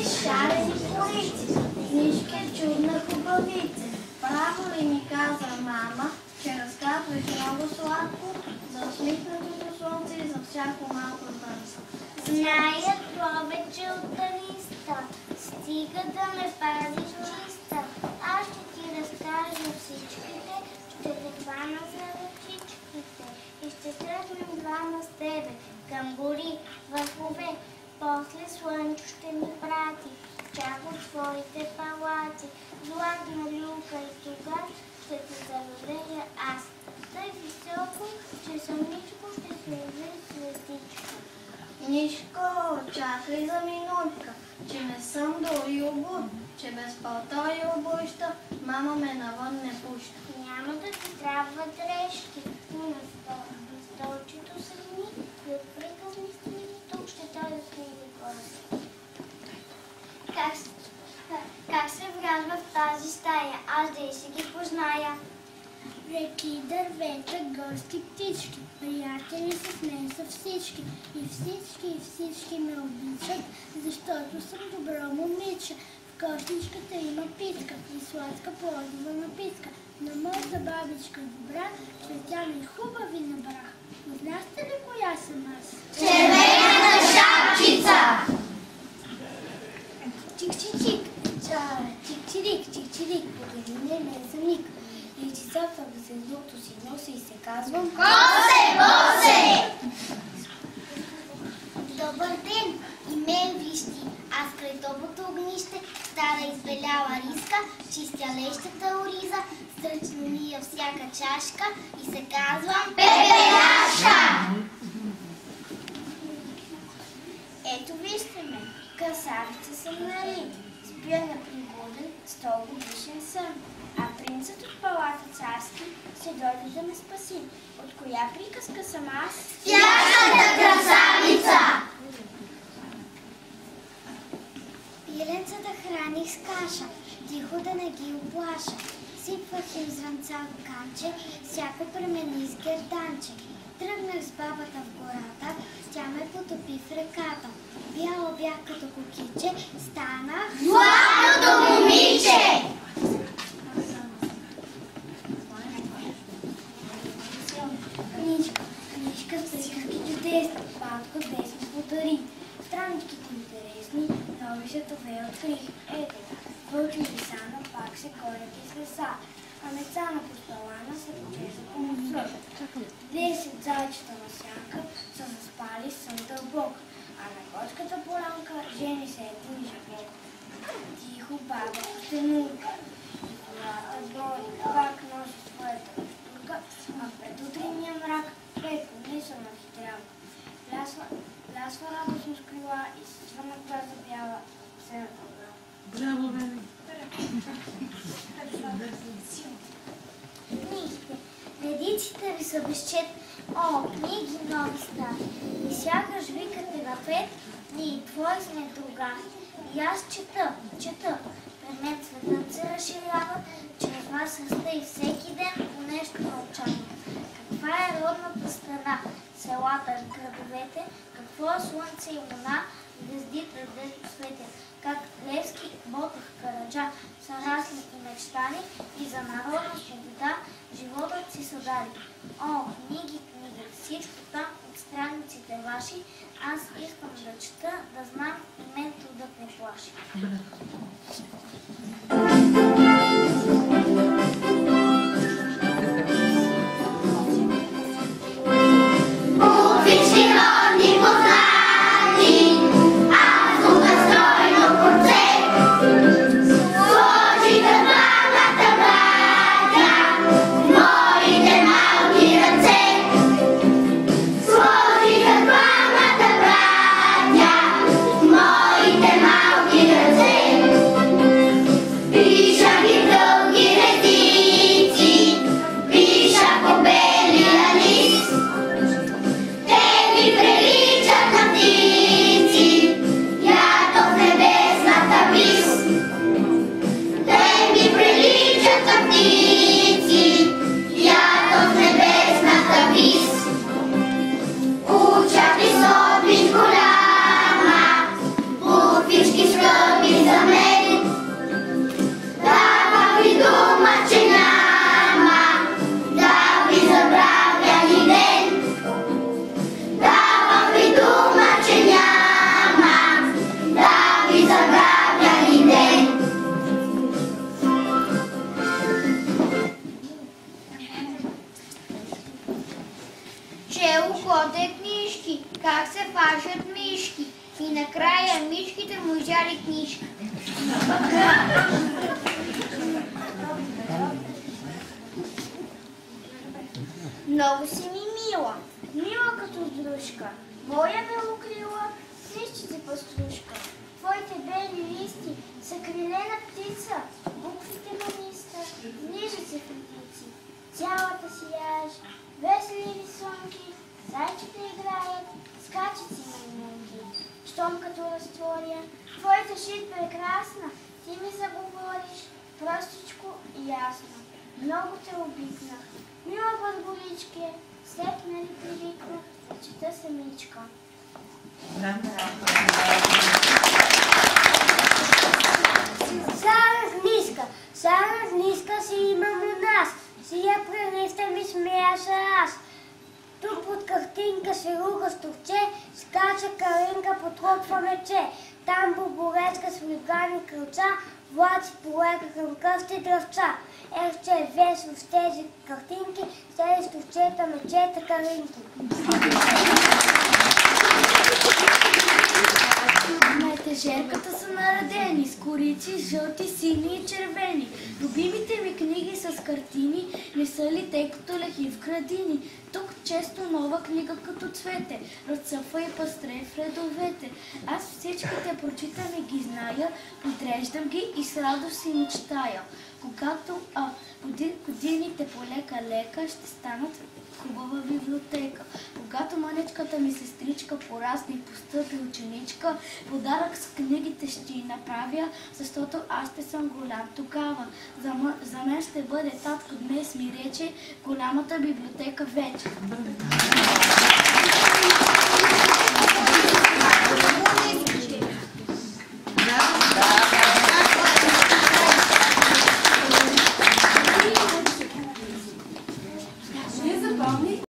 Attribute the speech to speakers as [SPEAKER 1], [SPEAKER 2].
[SPEAKER 1] шарени корици, книжки чудна хубавице. Право ли ми каза мама, че разказваш много сладко за усмихнатото слънце и за всяко малко звънце?
[SPEAKER 2] Зная повече от тариста, стига да ме пазиш чиста. Аз ще ти разкажа всичките, ще те хвана за ръчичките и ще тръгнем двама с тебе към гори, върхове. После слънчо ще ни прати, чак от твоите палати. Златна люка и тогава ще те заведея аз. Тъй високо, че самичко ще се яви светичко.
[SPEAKER 1] Нишко, чакай за минутка, че не съм дори обут, че без палто и обуща мама ме навън не пуща.
[SPEAKER 2] Няма да ти трябва дрежки, но на столчето седни и от приказни страни тук ще той да сниви гости. Как се врязва в тази стая? Аз да и си ги позная.
[SPEAKER 3] Реки, дървета, горски птички, приятели с мен са всички. И всички ме обичат, защото съм добро момиче. В кошничката има питка и сладка плодова напитка. Но моята бабичка добра, цветя ми хубави набра. Не знаете ли коя съм аз?
[SPEAKER 2] Червената шапчица!
[SPEAKER 3] Чик-чик-чик, чик-чирик, чик-чирик, подари ме за миг. И чицата в седлото си носи и се казвам
[SPEAKER 2] Босе!
[SPEAKER 3] Добър ден и мен вижти. Аз край топлото огнище, стара избеляла риска, чистя лещата ориза, сръчно мия всяка чашка и се казвам
[SPEAKER 2] Пепеляшка!
[SPEAKER 3] Ето вижте ме, красавица съм нали, спя на пригоден 100-годишен сън, а принцът от палата царски се дойде да ме спаси. От коя приказка съм аз?
[SPEAKER 2] Спящата красавица!
[SPEAKER 3] Пиленцата храних с каша, тихо да не ги оплаша. Сипвах им зранца в канче, всяко премени с герданче. Тръгнах с бабата в гората, тя ме потопи в реката. Бяла бях като кукиче, станах
[SPEAKER 2] Златното момиче!
[SPEAKER 3] Книжка с приказки чудесни, батко днес ми подари. Страничките интересни, нови светове открих. Ето, вълчи лисана пак се корят из леса, а мецана по столана се почеса по мусор. 10 зайчета на сянка са заспали сън дълбок, а на горската полянка жени се един жабок. Тихо баба стенурка, и колата боли, пак носи своята штурка, а пред утринния мрак Петко не съм нахитрял. Лясва радостно с крила и с звънна глаза бяла сената гора.
[SPEAKER 4] Браво, бебе!
[SPEAKER 3] Книгите. Редиците ви са безчет. О, книги нови стари. И сякаш викате на пет, ние твой сме друга. И аз чета. Пред мен светът се разширява, чрез вас расте и всеки ден по нещо научавам. Каква е родната страна, селата, градовете, какво е слънце и луна, звездите, дето светят. Как Левски, Ботев, Караджа са расли и мечтали и за народна свобода животът си са дали. О, книги, всичко там от страниците ваши, аз искам да чета, да знам и мен трудът не плаши.
[SPEAKER 2] Моите малки ръце
[SPEAKER 3] накрая мишките му изяли книжката.
[SPEAKER 2] Много си ми мила. Мила като дружка. Моя белокрила, книжчица паструшка. Твоите бели листи са крилена птица. Буквите маниста, нижат се в редици. Цялата си яж, весели рисунки, зайчета играят, скачат си маймунки. Щом като разтворя, твоята шит прекрасна, ти ми заговориш, простичко и ясно. Много те обикнах. Мила бърболичке, след нали привикнах да чета самичка.
[SPEAKER 3] Сара книжка си имам у нас, си я прелиста ми смеяша аз. Тук под картинка се руга стовче, скача Каринка, потропва мече. Там боболечка с влюбгани крълца, влаци полека към къщи дръвца. Че е весело с тези картинки, с тези стовчета, мечета, Каринки.
[SPEAKER 1] На етажерката са наредени с корици, жълти, сини и червени. Любимите ми книги с картини не са ли те като лехи в градини? Тук често нова книга като цвете, разцъфва и пъстре в редовете. Аз всичките прочитам и ги зная, подреждам ги и с радост си мечтая. Когато годините полека-лека ще станат хубава библиотека. Когато мъничката ми сестричка порасне и постъпи ученичка, подарък с книгите ще й направя, защото аз ще съм голям тогава. За мен ще бъде татко днес ми рече голямата библиотека вече.